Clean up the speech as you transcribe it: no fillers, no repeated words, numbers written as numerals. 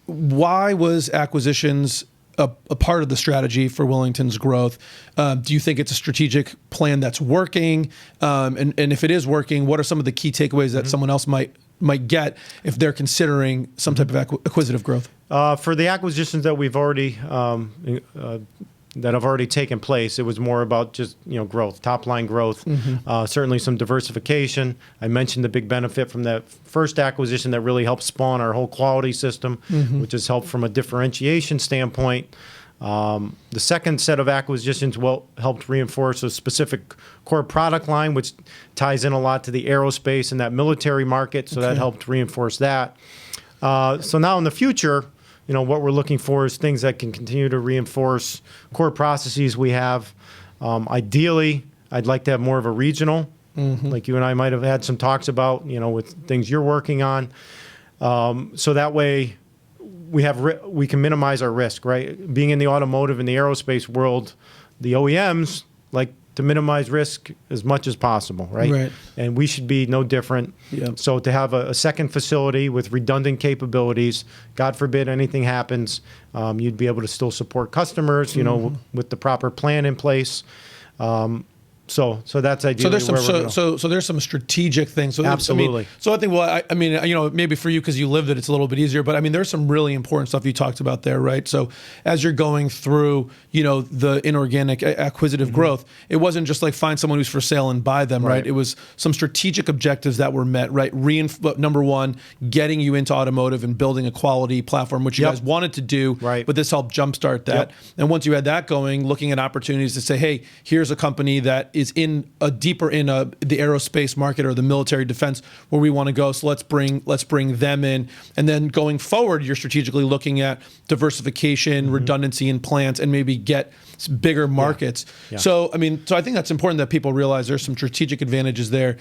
why was acquisitions a part of the strategy for Willington's growth? Do you think it's a strategic plan that's working? And if it is working, what are some of the key takeaways that someone else might get if they're considering some type of acquisitive growth? For the acquisitions that we've already that have already taken place, it was more about just growth, top line growth, certainly some diversification. I mentioned the big benefit from that first acquisition that really helped spawn our whole quality system, which has helped from a differentiation standpoint. The second set of acquisitions helped reinforce a specific core product line, which ties in a lot to the aerospace and that military market, so that helped reinforce that. So now in the future, what we're looking for is things that can continue to reinforce core processes we have. Ideally, I'd like to have more of a regional, like you and I might have had some talks about, with things you're working on. So that way we can minimize our risk, right? Being in the automotive and the aerospace world, the OEMs like to minimize risk as much as possible, right? And we should be no different. So to have a second facility with redundant capabilities, God forbid anything happens, you'd be able to still support customers, with the proper plan in place. So that's ideally so there's some strategic things. So absolutely. I think, I mean, maybe for you because you lived it, it's a little bit easier. But I mean, there's some really important stuff you talked about there, right? So as you're going through, the inorganic acquisitive growth, it wasn't just like find someone who's for sale and buy them, right? It was some strategic objectives that were met, right? Number one, getting you into automotive and building a quality platform, which you guys wanted to do, but this helped jumpstart that. And once you had that going, looking at opportunities to say, hey, here's a company that is deeper in the aerospace market or the military defense where we want to go. So let's bring them in. And then going forward, you're strategically looking at diversification, redundancy in plants, and maybe get bigger markets. So I think that's important that people realize there's some strategic advantages there.